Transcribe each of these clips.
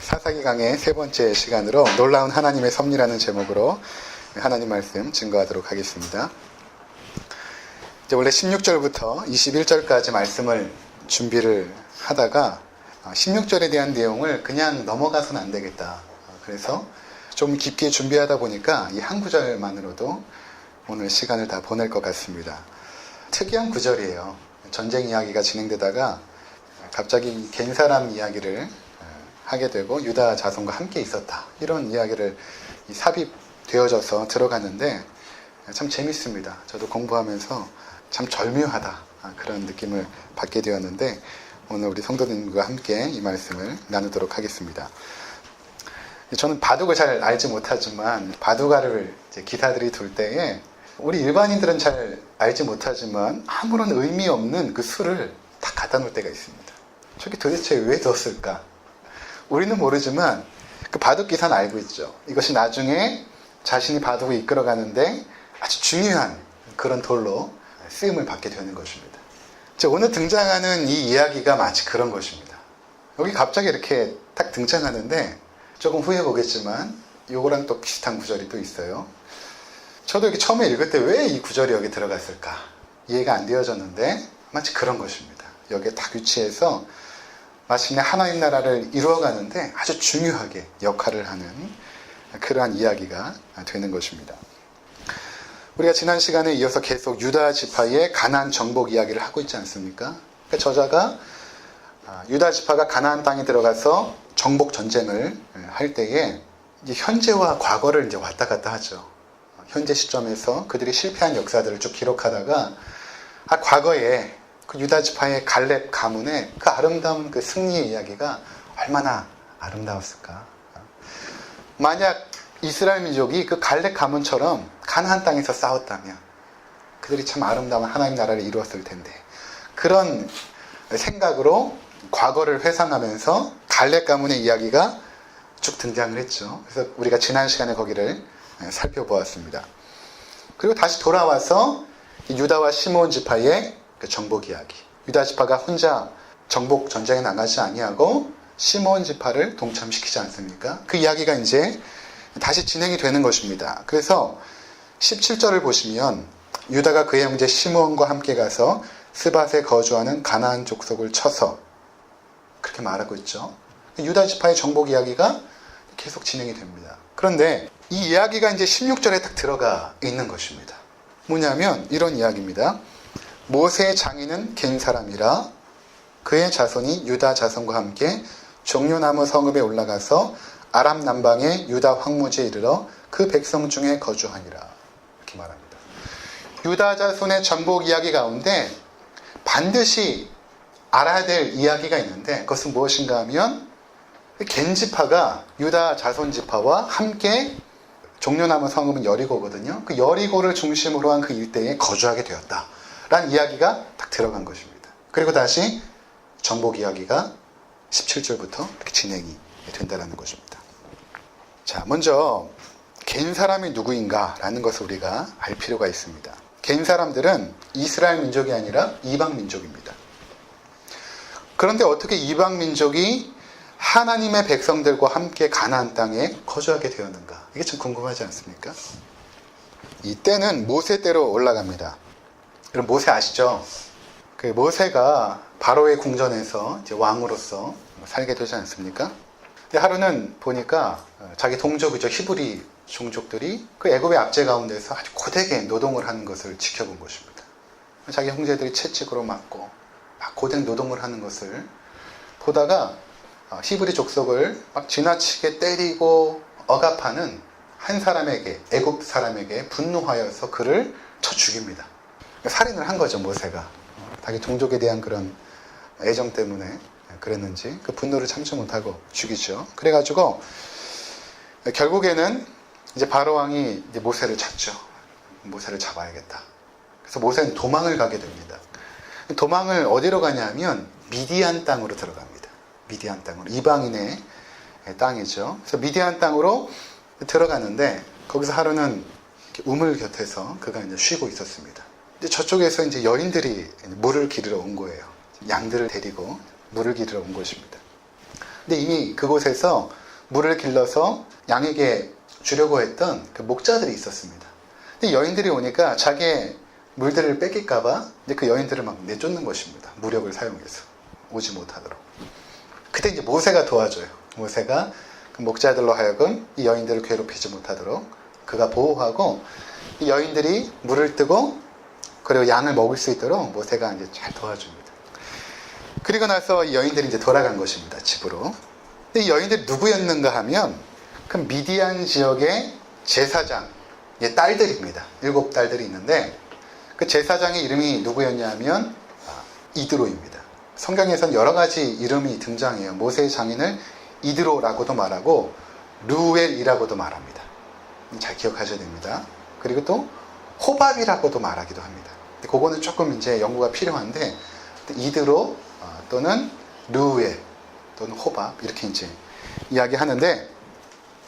사사기 강의 세 번째 시간으로 놀라운 하나님의 섭리라는 제목으로 하나님 말씀 증거하도록 하겠습니다. 이제 원래 16절부터 21절까지 말씀을 준비를 하다가 16절에 대한 내용을 그냥 넘어가서는 안 되겠다. 그래서 좀 깊게 준비하다 보니까 이 한 구절만으로도 오늘 시간을 다 보낼 것 같습니다. 특이한 구절이에요. 전쟁 이야기가 진행되다가 갑자기 갠 사람 이야기를 하게 되고 유다 자손과 함께 있었다. 이런 이야기를 삽입되어져서 들어가는데 참 재밌습니다. 저도 공부하면서 참 절묘하다. 그런 느낌을 받게 되었는데 오늘 우리 성도님과 함께 이 말씀을 나누도록 하겠습니다. 저는 바둑을 잘 알지 못하지만 바둑알을 기사들이 둘 때에 우리 일반인들은 잘 알지 못하지만 아무런 의미 없는 그 수를 다 갖다 놓을 때가 있습니다. 저게 도대체 왜 뒀을까? 우리는 모르지만 그 바둑 기사는 알고 있죠. 이것이 나중에 자신이 바둑을 이끌어가는데 아주 중요한 그런 돌로 쓰임을 받게 되는 것입니다. 오늘 등장하는 이 이야기가 마치 그런 것입니다. 여기 갑자기 이렇게 딱 등장하는데 조금 후에 보겠지만 요거랑 또 비슷한 구절이 또 있어요. 저도 이렇게 처음에 읽을 때 왜 이 구절이 여기 들어갔을까 이해가 안 되어졌는데 마치 그런 것입니다. 여기에 딱 위치해서 마침내 하나님 나라를 이루어가는데 아주 중요하게 역할을 하는 그러한 이야기가 되는 것입니다. 우리가 지난 시간에 이어서 계속 유다 지파의 가나안 정복 이야기를 하고 있지 않습니까? 그러니까 저자가 유다 지파가 가나안 땅에 들어가서 정복 전쟁을 할 때에 이제 현재와 과거를 이제 왔다 갔다 하죠. 현재 시점에서 그들이 실패한 역사들을 쭉 기록하다가 과거에 그 유다 지파의 갈렙 가문의 그 아름다운 그 승리의 이야기가 얼마나 아름다웠을까. 만약 이스라엘 민족이 그 갈렙 가문처럼 가나안 땅에서 싸웠다면 그들이 참 아름다운 하나님 나라를 이루었을 텐데 그런 생각으로 과거를 회상하면서 갈렙 가문의 이야기가 쭉 등장을 했죠. 그래서 우리가 지난 시간에 거기를 살펴보았습니다. 그리고 다시 돌아와서 유다와 시므온 지파의 그 정복 이야기. 유다 지파가 혼자 정복 전쟁에 나가지 아니하고 시므온 지파를 동참시키지 않습니까? 그 이야기가 이제 다시 진행이 되는 것입니다. 그래서 17절을 보시면 유다가 그의 형제 시므온과 함께 가서 스밧에 거주하는 가나안 족속을 쳐서 그렇게 말하고 있죠. 유다 지파의 정복 이야기가 계속 진행이 됩니다. 그런데 이 이야기가 이제 16절에 딱 들어가 있는 것입니다. 뭐냐면 이런 이야기입니다. 모세의 장인은 갠 사람이라 그의 자손이 유다 자손과 함께 종려나무 성읍에 올라가서 아람 남방의 유다 황무지에 이르러 그 백성 중에 거주하니라. 이렇게 말합니다. 유다 자손의 정복 이야기 가운데 반드시 알아야 될 이야기가 있는데 그것은 무엇인가 하면 갠 지파가 유다 자손 지파와 함께 종려나무 성읍은 여리고거든요. 그 여리고를 중심으로 한 그 일대에 거주하게 되었다. 라는 이야기가 딱 들어간 것입니다. 그리고 다시 정복 이야기가 17절부터 이렇게 진행이 된다는 것입니다. 자, 먼저 갠 사람이 누구인가 라는 것을 우리가 알 필요가 있습니다. 갠 사람들은 이스라엘 민족이 아니라 이방 민족입니다. 그런데 어떻게 이방 민족이 하나님의 백성들과 함께 가나안 땅에 거주하게 되었는가? 이게 참 궁금하지 않습니까? 이때는 모세 때로 올라갑니다. 여러분 모세 아시죠? 그 모세가 바로의 궁전에서 이제 왕으로서 살게 되지 않습니까? 근데 하루는 보니까 자기 동족이죠. 히브리 종족들이 그 애굽의 압제 가운데서 아주 고되게 노동을 하는 것을 지켜본 것입니다. 자기 형제들이 채찍으로 맞고 막 고된 노동을 하는 것을 보다가 히브리 족속을 막 지나치게 때리고 억압하는 한 사람에게, 애굽 사람에게 분노하여서 그를 쳐 죽입니다. 살인을 한 거죠, 모세가. 자기 동족에 대한 그런 애정 때문에 그랬는지 그 분노를 참지 못하고 죽이죠. 그래가지고 결국에는 이제 바로 왕이 이제 모세를 잡죠. 모세를 잡아야겠다. 그래서 모세는 도망을 가게 됩니다. 도망을 어디로 가냐면 미디안 땅으로 들어갑니다. 미디안 땅으로. 이방인의 땅이죠. 그래서 미디안 땅으로 들어가는데 거기서 하루는 우물 곁에서 그가 이제 쉬고 있었습니다. 이제 저쪽에서 이제 여인들이 물을 기르러 온 거예요. 양들을 데리고 물을 기르러 온 것입니다. 근데 이미 그곳에서 물을 길러서 양에게 주려고 했던 그 목자들이 있었습니다. 근데 여인들이 오니까 자기의 물들을 뺏길까봐 이제 그 여인들을 막 내쫓는 것입니다. 무력을 사용해서 오지 못하도록. 그때 이제 모세가 도와줘요. 모세가 그 목자들로 하여금 이 여인들을 괴롭히지 못하도록 그가 보호하고 이 여인들이 물을 뜨고 그리고 양을 먹을 수 있도록 모세가 이제 잘 도와줍니다. 그리고 나서 이 여인들이 이제 돌아간 것입니다. 집으로. 근데 이 여인들이 누구였는가 하면 그 미디안 지역의 제사장의 딸들입니다. 7딸들이 있는데 그 제사장의 이름이 누구였냐면 이드로입니다. 성경에서는 여러 가지 이름이 등장해요. 모세의 장인을 이드로라고도 말하고 르우엘이라고도 말합니다. 잘 기억하셔야 됩니다. 그리고 또 호밥이라고도 말하기도 합니다. 그거는 조금 이제 연구가 필요한데 이드로 또는 르우엘 또는 호밥 이렇게 이제 이야기하는데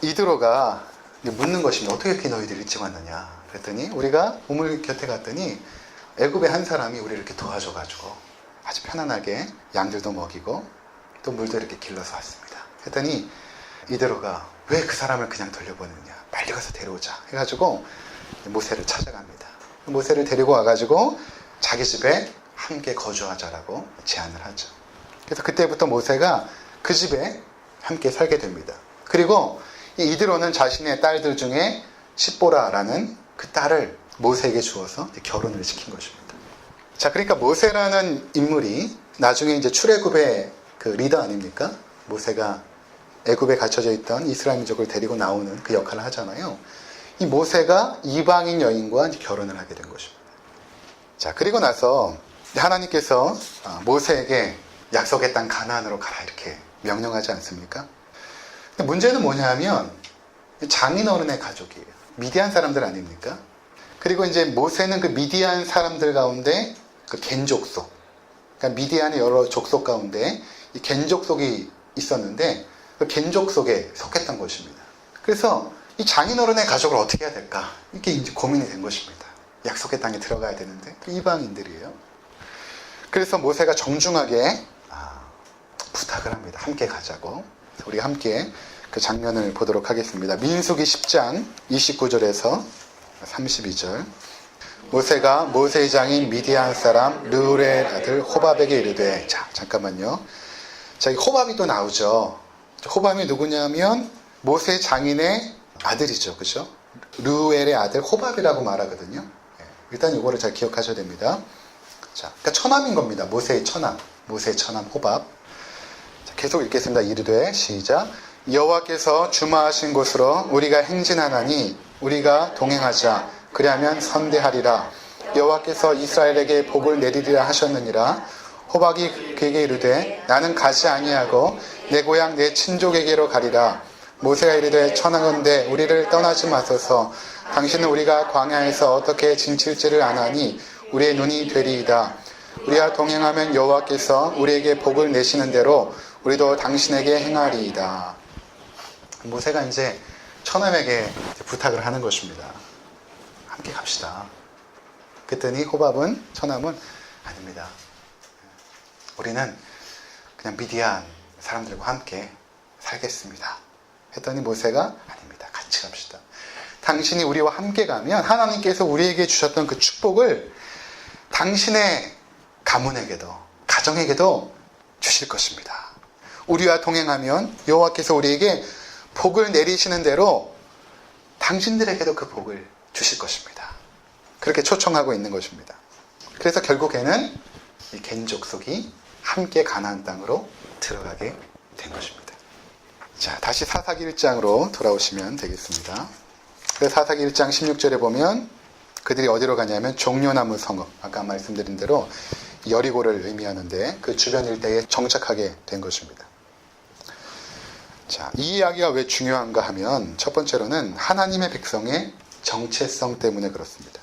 이드로가 묻는 것입니다. 어떻게 이렇게 너희들 일찍 왔느냐? 그랬더니 우리가 우물 곁에 갔더니 애굽의 한 사람이 우리를 이렇게 도와줘가지고 아주 편안하게 양들도 먹이고 또 물도 이렇게 길러서 왔습니다. 그랬더니 이드로가 왜 그 사람을 그냥 돌려보느냐? 빨리 가서 데려오자 해가지고 모세를 찾아갑니다. 모세를 데리고 와가지고 자기 집에 함께 거주하자라고 제안을 하죠. 그래서 그때부터 모세가 그 집에 함께 살게 됩니다. 그리고 이 이드로는 자신의 딸들 중에 십보라라는 그 딸을 모세에게 주어서 결혼을 시킨 것입니다. 자, 그러니까 모세라는 인물이 나중에 이제 출애굽의 그 리더 아닙니까? 모세가 애굽에 갇혀져 있던 이스라엘 민족을 데리고 나오는 그 역할을 하잖아요. 이 모세가 이방인 여인과 이제 결혼을 하게 된 것입니다. 자, 그리고 나서 하나님께서 모세에게 약속의 땅 가나안으로 가라 이렇게 명령하지 않습니까? 근데 문제는 뭐냐면 장인어른의 가족이에요. 미디안 사람들 아닙니까? 그리고 이제 모세는 그 미디안 사람들 가운데 그 겐 족속, 그러니까 미디안의 여러 족속 가운데 이 겐 족속이 있었는데 그 겐 족속에 속했던 것입니다. 그래서 이 장인어른의 가족을 어떻게 해야 될까? 이게 이제 고민이 된 것입니다. 약속의 땅에 들어가야 되는데 이방인들이에요. 그래서 모세가 정중하게 부탁을 합니다. 함께 가자고. 우리 함께 그 장면을 보도록 하겠습니다. 민수기 10장 29절에서 32절. 모세가 모세의 장인 미디안 사람 르우엘의 아들 호밥에게 이르되, 자 잠깐만요. 자, 이 호밥이 또 나오죠. 호밥이 누구냐면 모세 장인의 아들이죠, 그죠? 르우엘의 아들 호밥이라고 말하거든요. 일단 이거를 잘 기억하셔야 됩니다. 자, 그러니까 처남인 겁니다. 모세의 처남, 모세의 처남 호밥. 자, 계속 읽겠습니다. 이르되 시작. 여호와께서 주마하신 곳으로 우리가 행진하나니 우리가 동행하자. 그리하면 선대하리라. 여호와께서 이스라엘에게 복을 내리리라 하셨느니라. 호박이 그에게 이르되 나는 가지 아니하고 내 고향 내 친족에게로 가리라. 모세가 이르되 청하건대 우리를 떠나지 마소서. 당신은 우리가 광야에서 어떻게 진칠지를 아나니 우리의 눈이 되리이다. 우리와 동행하면 여호와께서 우리에게 복을 내시는 대로 우리도 당신에게 행하리이다. 모세가 이제 처남에게 부탁을 하는 것입니다. 함께 갑시다. 그랬더니 호밥은, 처남은 아닙니다. 우리는 그냥 미디안 사람들과 함께 살겠습니다. 했더니 모세가 아닙니다. 같이 갑시다. 당신이 우리와 함께 가면 하나님께서 우리에게 주셨던 그 축복을 당신의 가문에게도 가정에게도 주실 것입니다. 우리와 동행하면 여호와께서 우리에게 복을 내리시는 대로 당신들에게도 그 복을 주실 것입니다. 그렇게 초청하고 있는 것입니다. 그래서 결국에는 이 겐 족속이 함께 가나안 땅으로 들어가게 된 것입니다. 자, 다시 사사기 1장으로 돌아오시면 되겠습니다. 그래서 사사기 1장 16절에 보면 그들이 어디로 가냐면 종려나무 성읍, 아까 말씀드린 대로 여리고를 의미하는데 그 주변 일대에 정착하게 된 것입니다. 자, 이 이야기가 왜 중요한가 하면 첫 번째로는 하나님의 백성의 정체성 때문에 그렇습니다.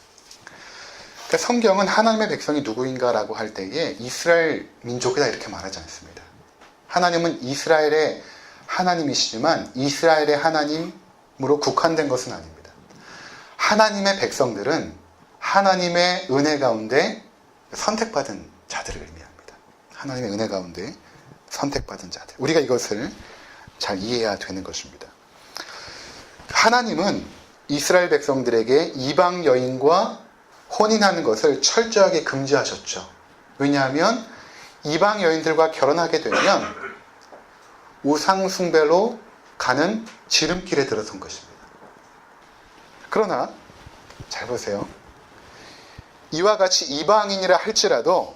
그러니까 성경은 하나님의 백성이 누구인가라고 할 때에 이스라엘 민족이다 이렇게 말하지 않습니다. 하나님은 이스라엘의 하나님이시지만 이스라엘의 하나님으로 국한된 것은 아닙니다. 하나님의 백성들은 하나님의 은혜 가운데 선택받은 자들을 의미합니다. 하나님의 은혜 가운데 선택받은 자들. 우리가 이것을 잘 이해해야 되는 것입니다. 하나님은 이스라엘 백성들에게 이방 여인과 혼인하는 것을 철저하게 금지하셨죠. 왜냐하면 이방 여인들과 결혼하게 되면 우상 숭배로 가는 지름길에 들어선 것입니다. 그러나 잘 보세요. 이와 같이 이방인이라 할지라도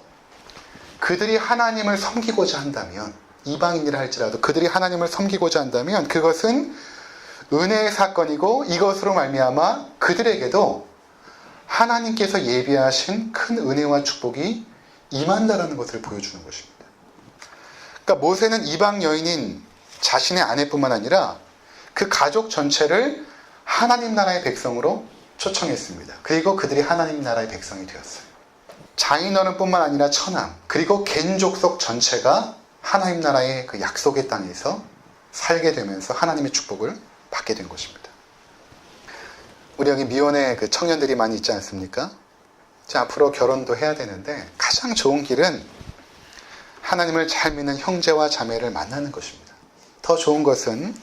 그들이 하나님을 섬기고자 한다면, 이방인이라 할지라도 그들이 하나님을 섬기고자 한다면 그것은 은혜의 사건이고, 이것으로 말미암아 그들에게도 하나님께서 예비하신 큰 은혜와 축복이 임한다라는 것을 보여주는 것입니다. 그러니까 모세는 이방 여인인 자신의 아내뿐만 아니라 그 가족 전체를 하나님 나라의 백성으로 초청했습니다. 그리고 그들이 하나님 나라의 백성이 되었어요. 장인어른뿐만 아니라 처남, 그리고 겐 족속 전체가 하나님 나라의 그 약속의 땅에서 살게 되면서 하나님의 축복을 받게 된 것입니다. 우리 여기 미혼의 그 청년들이 많이 있지 않습니까? 자, 앞으로 결혼도 해야 되는데 가장 좋은 길은 하나님을 잘 믿는 형제와 자매를 만나는 것입니다. 더 좋은 것은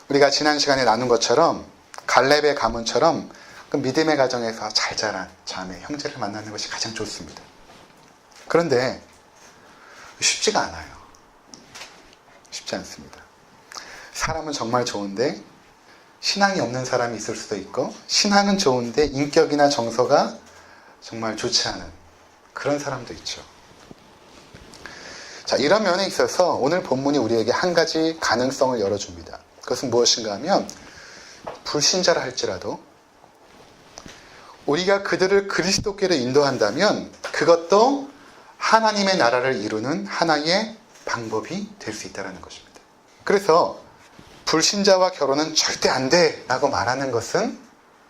우리가 지난 시간에 나눈 것처럼 갈렙의 가문처럼 그 믿음의 가정에서 잘 자란 자매, 형제를 만나는 것이 가장 좋습니다. 그런데 쉽지가 않아요. 쉽지 않습니다. 사람은 정말 좋은데 신앙이 없는 사람이 있을 수도 있고, 신앙은 좋은데 인격이나 정서가 정말 좋지 않은 그런 사람도 있죠. 자, 이런 면에 있어서 오늘 본문이 우리에게 한 가지 가능성을 열어줍니다. 그것은 무엇인가 하면, 불신자라 할지라도 우리가 그들을 그리스도께로 인도한다면 그것도 하나님의 나라를 이루는 하나의 방법이 될 수 있다는 것입니다. 그래서 불신자와 결혼은 절대 안 돼 라고 말하는 것은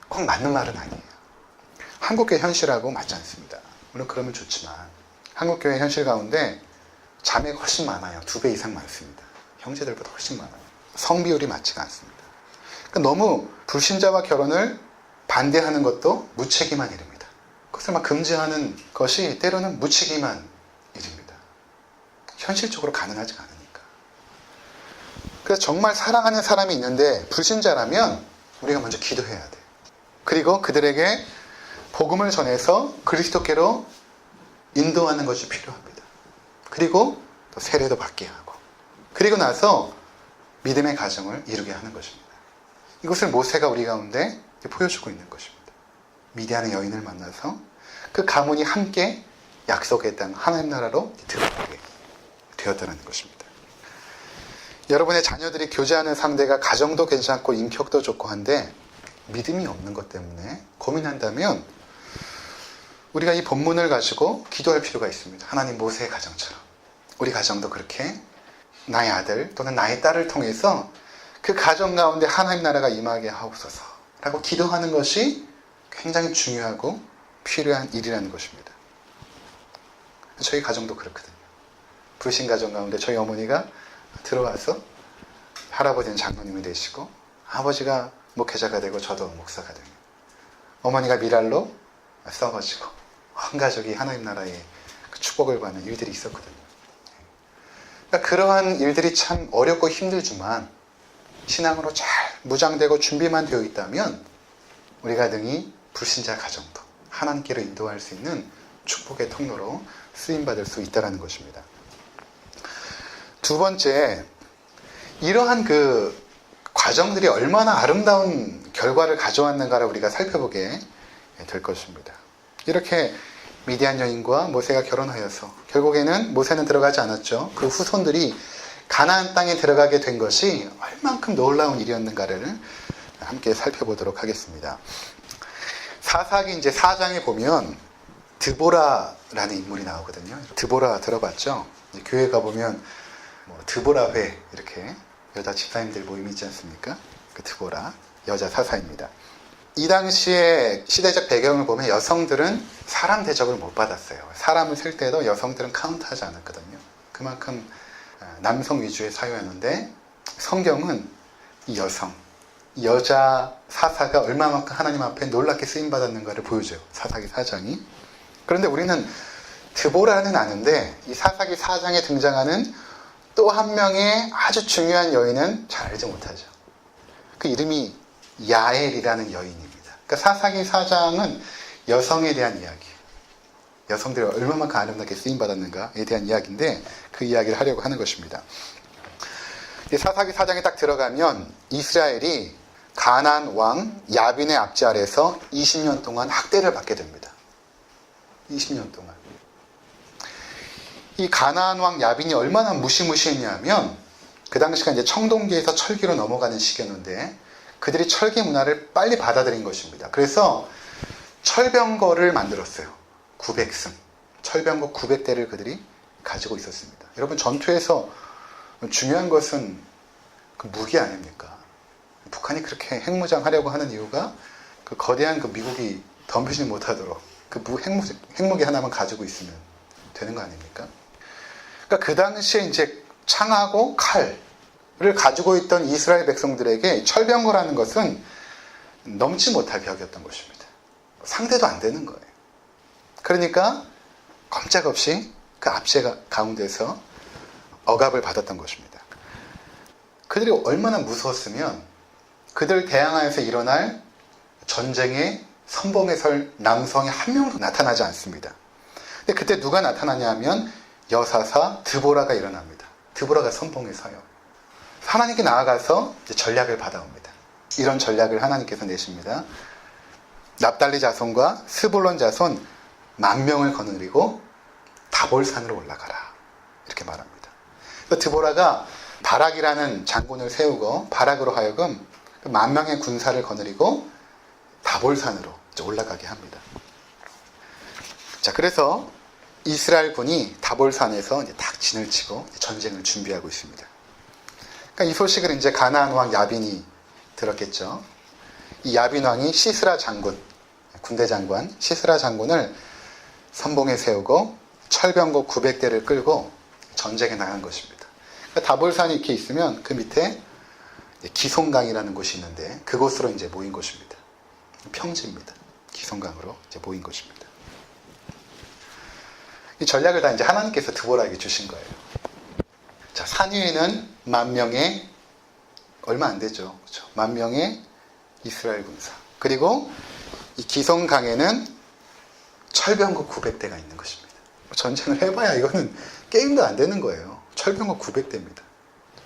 꼭 맞는 말은 아니에요. 한국교회 현실하고 맞지 않습니다. 물론 그러면 좋지만 한국교회 현실 가운데 자매가 훨씬 많아요. 2배 이상 많습니다. 형제들보다 훨씬 많아요. 성비율이 맞지가 않습니다. 그러니까 너무 불신자와 결혼을 반대하는 것도 무책임한 일입니다. 그것을 막 금지하는 것이 때로는 무책임한 일입니다. 현실적으로 가능하지 않으니까. 그래서 정말 사랑하는 사람이 있는데 불신자라면 우리가 먼저 기도해야 돼. 그리고 그들에게 복음을 전해서 그리스도께로 인도하는 것이 필요합니다. 그리고 또 세례도 받게 하고, 그리고 나서 믿음의 가정을 이루게 하는 것입니다. 이것을 모세가 우리 가운데 보여주고 있는 것입니다. 미디안의 여인을 만나서 그 가문이 함께 약속의 땅 하나님 나라로 들어가게 되었다는 것입니다. 여러분의 자녀들이 교제하는 상대가 가정도 괜찮고 인격도 좋고 한데 믿음이 없는 것 때문에 고민한다면 우리가 이 본문을 가지고 기도할 필요가 있습니다. 하나님, 모세의 가정처럼 우리 가정도 그렇게 나의 아들 또는 나의 딸을 통해서 그 가정 가운데 하나님 나라가 임하게 하옵소서 라고 기도하는 것이 굉장히 중요하고 필요한 일이라는 것입니다. 저희 가정도 그렇거든요. 불신 가정 가운데 저희 어머니가 들어와서 할아버지는 장로님이 되시고 아버지가 목회자가 되고 저도 목사가 되고 어머니가 미랄로 썩어지고 온 가족이 하나님 나라의 그 축복을 받는 일들이 있었거든요. 그러니까 그러한 일들이 참 어렵고 힘들지만 신앙으로 잘 무장되고 준비만 되어 있다면 우리가 능히 불신자 가정도 하나님께로 인도할 수 있는 축복의 통로로 쓰임받을 수 있다는 것입니다. 두 번째, 이러한 그 과정들이 얼마나 아름다운 결과를 가져왔는가를 우리가 살펴보게 될 것입니다. 이렇게 미디안 여인과 모세가 결혼하여서 결국에는 모세는 들어가지 않았죠. 그 후손들이 가나안 땅에 들어가게 된 것이 얼만큼 놀라운 일이었는가를 함께 살펴보도록 하겠습니다. 사사기 이제 4장에 보면 드보라라는 인물이 나오거든요. 드보라 들어봤죠? 이제 교회 가보면 드보라회 이렇게 여자 집사님들 모임이 있지 않습니까? 그 드보라 여자 사사입니다. 이 당시에 시대적 배경을 보면 여성들은 사람 대접을 못 받았어요. 사람을 셀 때도 여성들은 카운트하지 않았거든요. 그만큼 남성 위주의 사회였는데 성경은 이 여성, 여자 사사가 얼마만큼 하나님 앞에 놀랍게 쓰임받았는가를 보여줘요. 사사기 4장이. 그런데 우리는 드보라는 아는데 이 사사기 4장에 등장하는 또 한 명의 아주 중요한 여인은 잘 알지 못하죠. 그 이름이 야엘이라는 여인입니다. 그러니까 사사기 4장은 여성에 대한 이야기예요. 여성들이 얼마만큼 아름답게 쓰임받았는가에 대한 이야기인데 그 이야기를 하려고 하는 것입니다. 사사기 4장에 딱 들어가면 이스라엘이 가나안 왕 야빈의 압제 아래서 20년 동안 학대를 받게 됩니다. 20년 동안. 이 가나안 왕 야빈이 얼마나 무시무시했냐면 그 당시가 이제 청동기에서 철기로 넘어가는 시기였는데 그들이 철기 문화를 빨리 받아들인 것입니다. 그래서 철병거를 만들었어요. 900승. 철병거 900대를 그들이 가지고 있었습니다. 여러분 전투에서 중요한 것은 그 무기 아닙니까? 북한이 그렇게 핵무장하려고 하는 이유가 그 거대한 그 미국이 덤비지 못하도록 그 핵무기 하나만 가지고 있으면 되는 거 아닙니까? 그러니까 그 당시에 이제 창하고 칼을 가지고 있던 이스라엘 백성들에게 철병거라는 것은 넘지 못할 벽이었던 것입니다. 상대도 안 되는 거예요. 그러니까 꼼짝없이 그 압제 가운데서 억압을 받았던 것입니다. 그들이 얼마나 무서웠으면 그들 대항하여서 일어날 전쟁에 선봉에 설 남성이 한 명도 나타나지 않습니다. 근데 그때 누가 나타나냐면 여사사 드보라가 일어납니다. 드보라가 선봉에 서요. 하나님께 나아가서 이제 전략을 받아옵니다. 이런 전략을 하나님께서 내십니다. 납달리 자손과 스불론 자손 10,000명을 거느리고 다볼산으로 올라가라. 이렇게 말합니다. 드보라가 바락이라는 장군을 세우고 바락으로 하여금 10,000명의 군사를 거느리고 다볼산으로 올라가게 합니다. 자, 그래서 이스라엘 군이 다볼산에서 이제 딱 진을 치고 전쟁을 준비하고 있습니다. 그러니까 이 소식을 이제 가나안 왕 야빈이 들었겠죠. 이 야빈 왕이 시스라 장군, 군대 장관 시스라 장군을 선봉에 세우고 철병거 900대를 끌고 전쟁에 나간 것입니다. 그러니까 다볼산이 이렇게 있으면 그 밑에 기송강이라는 곳이 있는데 그곳으로 이제 모인 것입니다. 평지입니다. 기송강으로 이제 모인 것입니다. 이 전략을 다 이제 하나님께서 드보라에게 주신 거예요. 자, 산 위에는 10,000명의 얼마 안 되죠. 그렇죠? 10,000명의 이스라엘 군사. 그리고 이 기송강에는 철병거 900대가 있는 것입니다. 전쟁을 해봐야 이거는 게임도 안 되는 거예요. 철병거 900대입니다.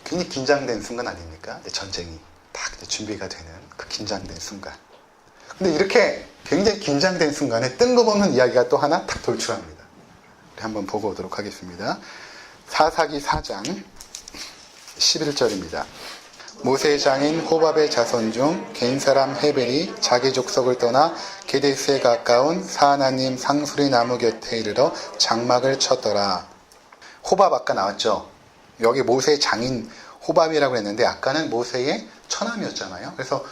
괜히 긴장된 순간 아닙니까? 전쟁이 딱 준비가 되는 그 긴장된 순간. 근데 이렇게 굉장히 긴장된 순간에 뜬금없는 이야기가 또 하나 탁 돌출합니다. 우리 한번 보고 오도록 하겠습니다. 사사기 4장 11절입니다. 모세의 장인 호밥의 자손 중 개인 사람 헤벨이 자기 족속을 떠나 게데스에 가까운 사하나님 상수리 나무 곁에 이르러 장막을 쳤더라. 호밥 아까 나왔죠. 여기 모세의 장인 호밥이라고 했는데 아까는 모세의 처남이었잖아요. 그래서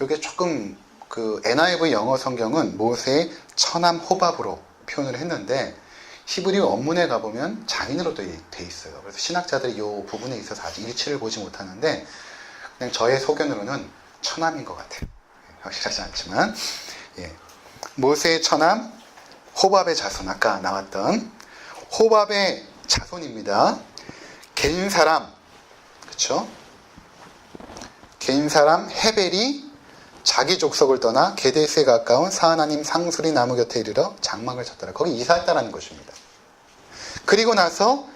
이게 조금 그 NIV 영어 성경은 모세의 처남 호밥으로 표현을 했는데 히브리 원문에 가보면 장인으로 돼 있어요. 그래서 신학자들이 이 부분에 있어서 아직 일치를 보지 못하는데 그냥 저의 소견으로는 처남인 것 같아요. 확실하지 않지만 모세의 처남 호밥의 자손, 아까 나왔던 호밥의 자손입니다. 개인 사람, 그렇죠? 개인 사람 헤벨이 자기 족속을 떠나 게데스에 가까운 사하나님 상수리 나무 곁에 이르러 장막을 쳤더라. 거기 이사했다라는 것입니다. 그리고 나서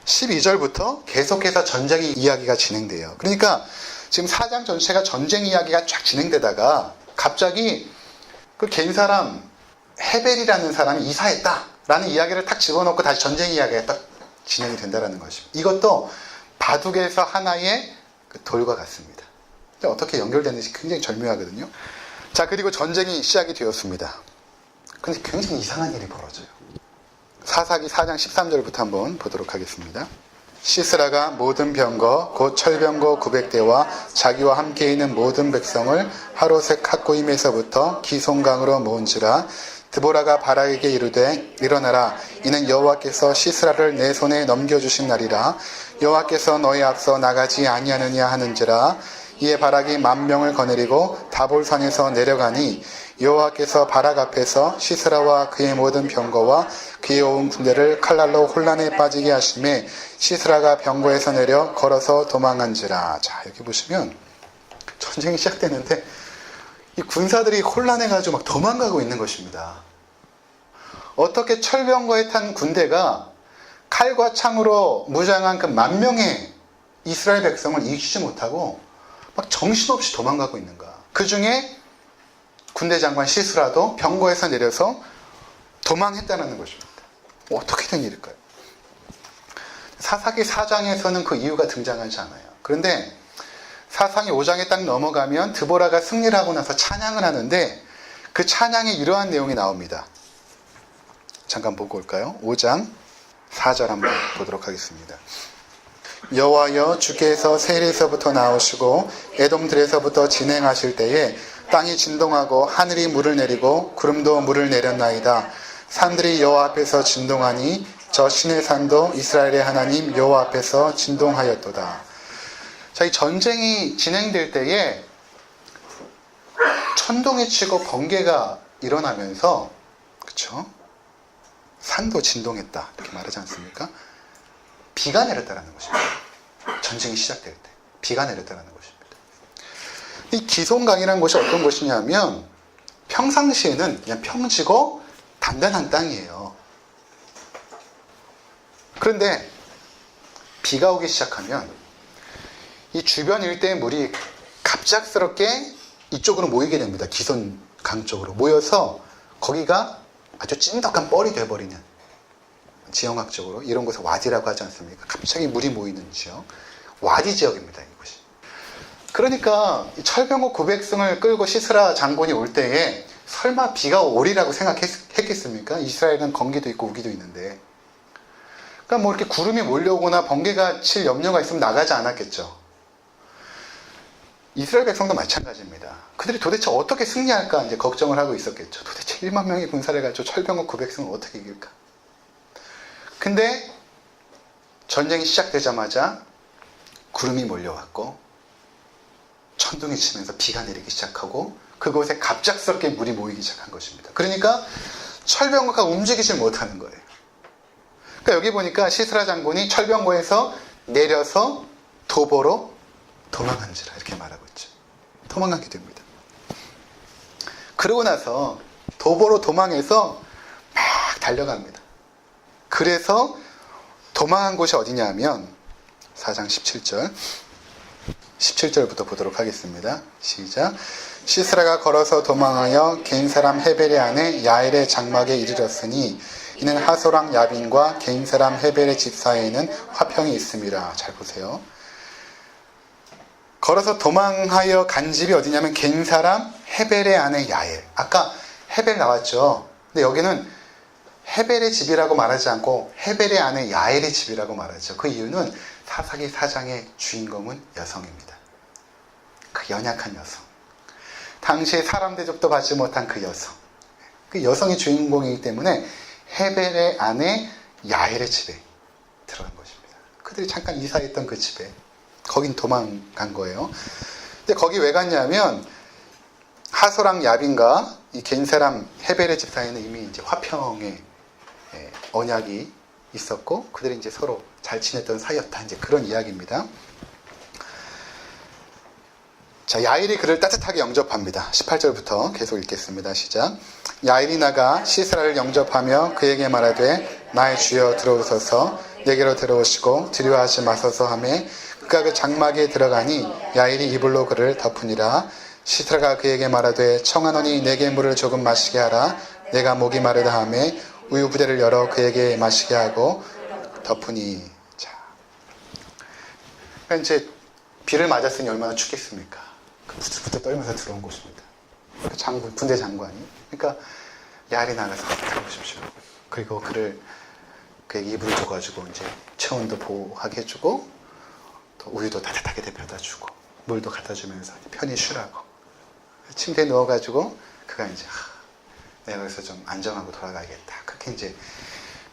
12절부터 계속해서 전쟁 이야기가 진행돼요. 그러니까 지금 4장 전체가 전쟁 이야기가 쫙 진행되다가 갑자기 그 개인 사람 헤벨이라는 사람이 이사했다라는 이야기를 탁 집어넣고 다시 전쟁 이야기가 딱 진행이 된다는 것입니다. 이것도 바둑에서 하나의 그 돌과 같습니다. 어떻게 연결되는지 굉장히 절묘하거든요. 자, 그리고 전쟁이 시작이 되었습니다. 근데 굉장히 이상한 일이 벌어져요. 사사기 4장 13절부터 한번 보도록 하겠습니다. 시스라가 모든 병거 곧 철병거 900대와 자기와 함께 있는 모든 백성을 하로색 학고임에서부터 기송강으로 모은지라. 드보라가 바락에게 이르되 일어나라, 이는 여호와께서 시스라를 내 손에 넘겨주신 날이라. 여호와께서 너희 앞서 나가지 아니하느냐 하는지라. 이에 바락이 10,000명을 거느리고 다볼산에서 내려가니 여호와께서 바락 앞에서 시스라와 그의 모든 병거와 그의 온 군대를 칼날로 혼란에 빠지게 하심에 시스라가 병거에서 내려 걸어서 도망한지라. 자, 여기 보시면 전쟁이 시작되는데 이 군사들이 혼란해가지고 막 도망가고 있는 것입니다. 어떻게 철병거에 탄 군대가 칼과 창으로 무장한 그 10,000명의 이스라엘 백성을 이기지 못하고 막 정신없이 도망가고 있는가. 그 중에 군대 장관 시스라도 병거에서 내려서 도망했다는 것입니다. 어떻게 된 일일까요? 사사기 4장에서는 그 이유가 등장하지 않아요. 그런데 사사기 5장에 딱 넘어가면 드보라가 승리를 하고 나서 찬양을 하는데 그 찬양에 이러한 내용이 나옵니다. 잠깐 보고 올까요? 5장 4절 한번 보도록 하겠습니다. 여호와여, 주께서 세일에서부터 나오시고 에돔들에서부터 진행하실 때에 땅이 진동하고 하늘이 물을 내리고 구름도 물을 내렸나이다. 산들이 여호와 앞에서 진동하니 저 신의 산도 이스라엘의 하나님 여호와 앞에서 진동하였도다. 자, 이 전쟁이 진행될 때에 천둥이 치고 번개가 일어나면서, 그렇죠? 산도 진동했다 이렇게 말하지 않습니까? 비가 내렸다는 것입니다. 전쟁이 시작될 때 비가 내렸다는 것입니다. 이 기손강이라는 곳이 어떤 곳이냐면 평상시에는 그냥 평지고 단단한 땅이에요. 그런데 비가 오기 시작하면 이 주변 일대의 물이 갑작스럽게 이쪽으로 모이게 됩니다. 기손강 쪽으로 모여서 거기가 아주 찐덕한 뻘이 돼버리는, 지형학적으로 이런 곳을 와디라고 하지 않습니까? 갑자기 물이 모이는 지역, 와디 지역입니다. 이곳이. 그러니까 철병거 900승을 끌고 시스라 장군이 올 때에 설마 비가 오리라고 생각했겠습니까? 이스라엘은 건기도 있고 우기도 있는데. 그러니까 뭐 이렇게 구름이 몰려오거나 번개가 칠 염려가 있으면 나가지 않았겠죠. 이스라엘 백성도 마찬가지입니다. 그들이 도대체 어떻게 승리할까 이제 걱정을 하고 있었겠죠. 도대체 10,000명의 군사를 가지고 철병거 900승을 어떻게 이길까? 근데 전쟁이 시작되자마자 구름이 몰려왔고 천둥이 치면서 비가 내리기 시작하고 그곳에 갑작스럽게 물이 모이기 시작한 것입니다. 그러니까 철병거가 움직이질 못하는 거예요. 그러니까 여기 보니까 시스라 장군이 철병거에서 내려서 도보로 도망한지라 이렇게 말하고 있죠. 도망가게 됩니다. 그러고 나서 도보로 도망해서 막 달려갑니다. 그래서 도망한 곳이 어디냐 하면 4장 17절부터 보도록 하겠습니다. 시작. 시스라가 걸어서 도망하여 개인 사람 헤벨의 아내 야엘의 장막에 이르렀으니 이는 하소랑 야빈과 개인 사람 헤벨의 집 사이에는 화평이 있음이라. 잘 보세요. 걸어서 도망하여 간 집이 어디냐면 개인 사람 헤벨의 아내 야엘. 아까 헤벨 나왔죠. 근데 여기는 헤벨의 집이라고 말하지 않고 헤벨의 아내 야엘의 집이라고 말하죠. 그 이유는 사사기 4장의 주인공은 여성입니다. 그 연약한 여성. 당시에 사람 대접도 받지 못한 그 여성. 그 여성이 주인공이기 때문에 헤벨의 아내 야엘의 집에 들어간 것입니다. 그들이 잠깐 이사했던 그 집에 거긴 도망간 거예요. 근데 거기 왜 갔냐면 하소랑 야빈과 이 개인 사람 헤벨의 집 사이에는 이미 이제 화평의 언약이 있었고 그들이 이제 서로 잘 지냈던 사이였다. 이제 그런 이야기입니다. 자, 야일이 그를 따뜻하게 영접합니다. 18절부터 계속 읽겠습니다. 시작. 야일이 나가 시스라를 영접하며 그에게 말하되 나의 주여 들어오소서 내게로 들어오시고 두려워하지 마소서 하매 그가 그 장막에 들어가니 야일이 이불로 그를 덮으니라. 시스라가 그에게 말하되 청하노니 내게 물을 조금 마시게 하라. 내가 목이 마르다 하매 우유 부대를 열어 그에게 마시게 하고 덮으니. 자, 그러니까 이제 비를 맞았으니 얼마나 춥겠습니까? 부들부들 떨면서 들어온 곳입니다. 그 장군, 군대 장관이. 그러니까 야일이 나가서 들어오십시오. 그리고 그를 그에게 이불을 줘가지고 이제 체온도 보호하게 해주고 또 우유도 따뜻하게 데펴다 주고 물도 갖다 주면서 편히 쉬라고. 침대에 누워가지고 그가 이제 내가 여기서 좀 안정하고 돌아가야겠다. 그렇게 이제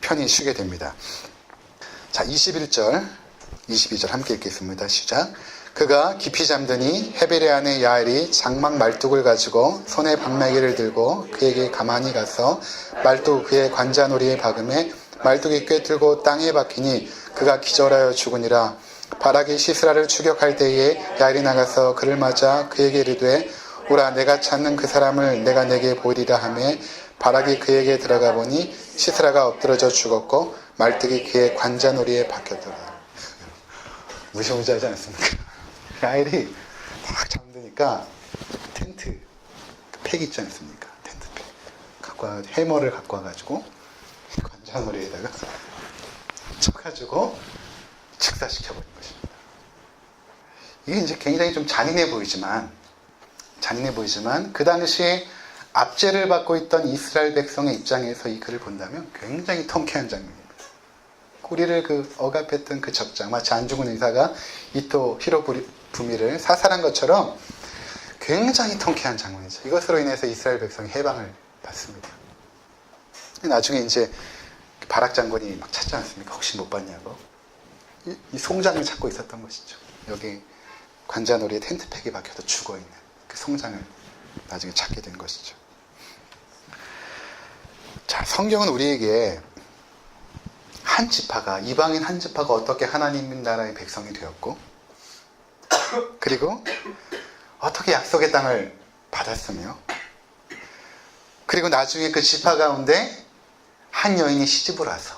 편히 쉬게 됩니다. 자, 21절, 22절 함께 읽겠습니다. 시작. 그가 깊이 잠드니 헤벨의 아내 야엘이 장막 말뚝을 가지고 손에 방매기를 들고 그에게 가만히 가서 말뚝 그의 관자놀이에 박음에 말뚝이 꿰뚫고 땅에 박히니 그가 기절하여 죽으니라. 바락이 시스라를 추격할 때에 야엘이 나가서 그를 맞아 그에게 이르되 오라 내가 찾는 그 사람을 내가 내게 보이리라 하매 바락이 그에게 들어가 보니 시스라가 엎드러져 죽었고 말뚝이 그의 관자놀이에 박혔더라. 무시무시하지 않습니까? 야엘이 딱 잠드니까 텐트 팩 있지 않습니까? 텐트 팩 갖고 와 해머를 갖고 와가지고 관자놀이에다가 쳐가지고 즉사시켜버린 것입니다. 이게 이제 굉장히 좀 잔인해 보이지만 그 당시에 압제를 받고 있던 이스라엘 백성의 입장에서 이 글을 본다면 굉장히 통쾌한 장면입니다. 꼬리를 억압했던 그 적장, 마치 안 죽은 의사가 이토 히로부미를 사살한 것처럼 굉장히 통쾌한 장면이죠. 이것으로 인해서 이스라엘 백성이 해방을 받습니다. 나중에 이제 바락 장군이 막 찾지 않습니까? 혹시 못 봤냐고. 이 송장을 찾고 있었던 것이죠. 여기 관자놀이에 텐트팩이 박혀서 죽어있는 그 송장을 나중에 찾게 된 것이죠. 자, 성경은 우리에게 한 지파가, 이방인 한 지파가 어떻게 하나님 나라의 백성이 되었고, 그리고 어떻게 약속의 땅을 받았으며, 그리고 나중에 그 지파 가운데 한 여인이 시집을 와서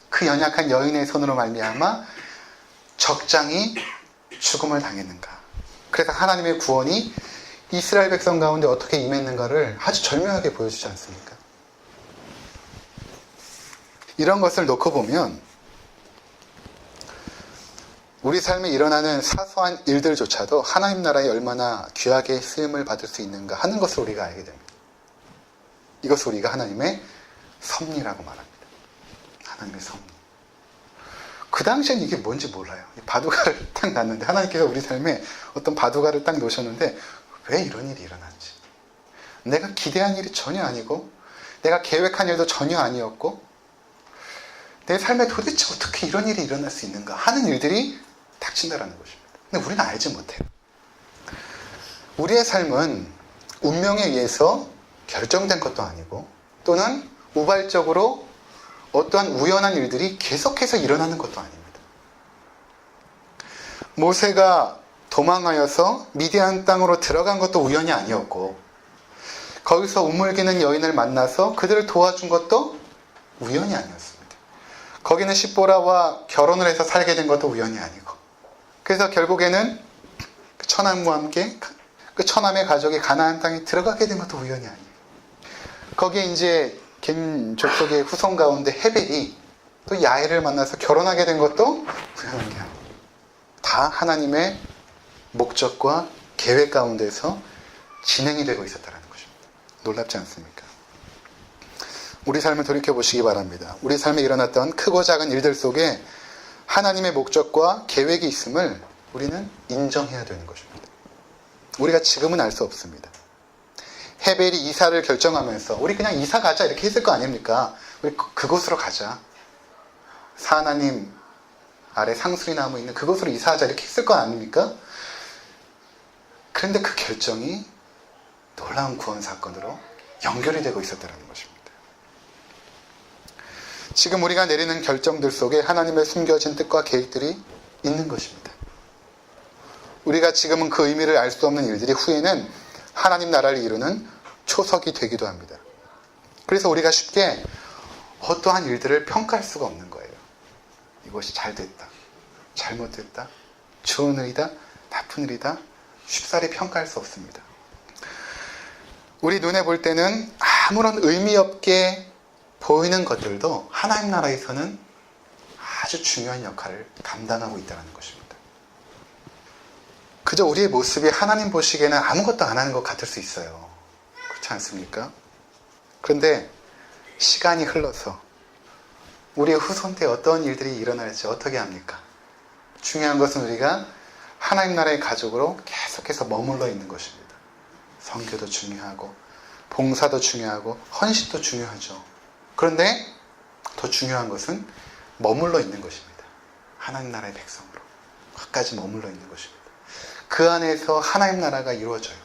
그 연약한 여인의 손으로 말미암아 적장이 죽음을 당했는가. 그래서 하나님의 구원이 이스라엘 백성 가운데 어떻게 임했는가를 아주 절묘하게 보여주지 않습니까? 이런 것을 놓고 보면 우리 삶에 일어나는 사소한 일들조차도 하나님 나라에 얼마나 귀하게 쓰임을 받을 수 있는가 하는 것을 우리가 알게 됩니다. 이것을 우리가 하나님의 섭리라고 말합니다. 하나님의 섭리. 그 당시엔 이게 뭔지 몰라요. 바둑알을 딱 놨는데 하나님께서 우리 삶에 어떤 바둑알을 딱 놓으셨는데 왜 이런 일이 일어났지? 내가 기대한 일이 전혀 아니고 내가 계획한 일도 전혀 아니었고 내 삶에 도대체 어떻게 이런 일이 일어날 수 있는가 하는 일들이 닥친다라는 것입니다. 근데 우리는 알지 못해요. 우리의 삶은 운명에 의해서 결정된 것도 아니고 또는 우발적으로 어떠한 우연한 일들이 계속해서 일어나는 것도 아닙니다. 모세가 도망하여서 미디안 땅으로 들어간 것도 우연이 아니었고 거기서 우물기는 여인을 만나서 그들을 도와준 것도 우연이 아니었습니다. 거기는 십보라와 결혼을 해서 살게 된 것도 우연이 아니고 그래서 결국에는 그 처남과 함께 그 처남의 가족이 가나안 땅에 들어가게 된 것도 우연이 아니에요. 거기에 이제 갱 족속의 후손 가운데 헤벨이 또 야엘을 만나서 결혼하게 된 것도 우연한 게 아니에요. 다 하나님의 목적과 계획 가운데서 진행이 되고 있었다는 것입니다. 놀랍지 않습니까? 우리 삶을 돌이켜보시기 바랍니다. 우리 삶에 일어났던 크고 작은 일들 속에 하나님의 목적과 계획이 있음을 우리는 인정해야 되는 것입니다. 우리가 지금은 알 수 없습니다. 헤벨이 이사를 결정하면서 우리 그냥 이사 가자 이렇게 했을 거 아닙니까? 우리 그곳으로 가자. 하나님 아래 상수리 나무 있는 그곳으로 이사하자 이렇게 했을 거 아닙니까? 그런데 그 결정이 놀라운 구원 사건으로 연결이 되고 있었다는 것입니다. 지금 우리가 내리는 결정들 속에 하나님의 숨겨진 뜻과 계획들이 있는 것입니다. 우리가 지금은 그 의미를 알 수 없는 일들이 후에는 하나님 나라를 이루는 초석이 되기도 합니다. 그래서 우리가 쉽게 어떠한 일들을 평가할 수가 없는 거예요. 이것이 잘 됐다, 잘못됐다, 좋은 일이다, 나쁜 일이다, 쉽사리 평가할 수 없습니다. 우리 눈에 볼 때는 아무런 의미 없게 보이는 것들도 하나님 나라에서는 아주 중요한 역할을 감당하고 있다는 것입니다. 그저 우리의 모습이 하나님 보시기에는 아무것도 안 하는 것 같을 수 있어요. 그렇지 않습니까? 그런데 시간이 흘러서 우리의 후손 때 어떤 일들이 일어날지 어떻게 합니까? 중요한 것은 우리가 하나님 나라의 가족으로 계속해서 머물러 있는 것입니다. 선교도 중요하고 봉사도 중요하고 헌신도 중요하죠. 그런데 더 중요한 것은 머물러 있는 것입니다. 하나님 나라의 백성으로 끝까지 머물러 있는 것입니다. 그 안에서 하나님 나라가 이루어져요.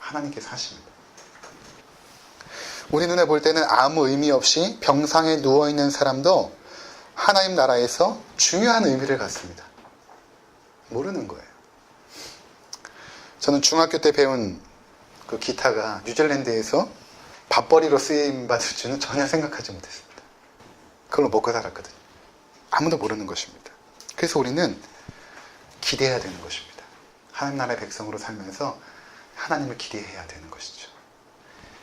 하나님께서 하십니다. 우리 눈에 볼 때는 아무 의미 없이 병상에 누워있는 사람도 하나님 나라에서 중요한 의미를 갖습니다. 모르는 거예요. 저는 중학교 때 배운 그 기타가 뉴질랜드에서 밥벌이로 쓰임받을 줄은 전혀 생각하지 못했습니다. 그걸로 먹고 살았거든요. 아무도 모르는 것입니다. 그래서 우리는 기대해야 되는 것입니다. 하나님 나라의 백성으로 살면서 하나님을 기대해야 되는 것이죠.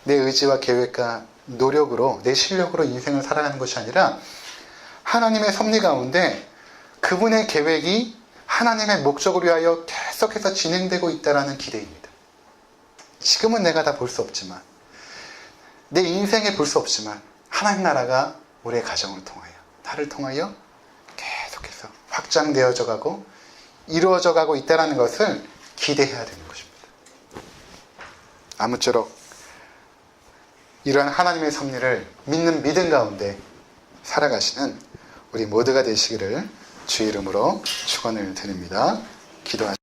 내 의지와 계획과 노력으로, 내 실력으로 인생을 살아가는 것이 아니라 하나님의 섭리 가운데 그분의 계획이 하나님의 목적을 위하여 계속해서 진행되고 있다는 기대입니다. 지금은 내가 다 볼 수 없지만, 내 인생에 볼 수 없지만 하나님 나라가 우리의 가정을 통하여, 나를 통하여 계속해서 확장되어져 가고 이루어져 가고 있다는 것을 기대해야 되는 것입니다. 아무쪼록 이러한 하나님의 섭리를 믿는 믿음 가운데 살아가시는 우리 모두가 되시기를 주의 이름으로 축원을 드립니다. 기도하시겠습니다.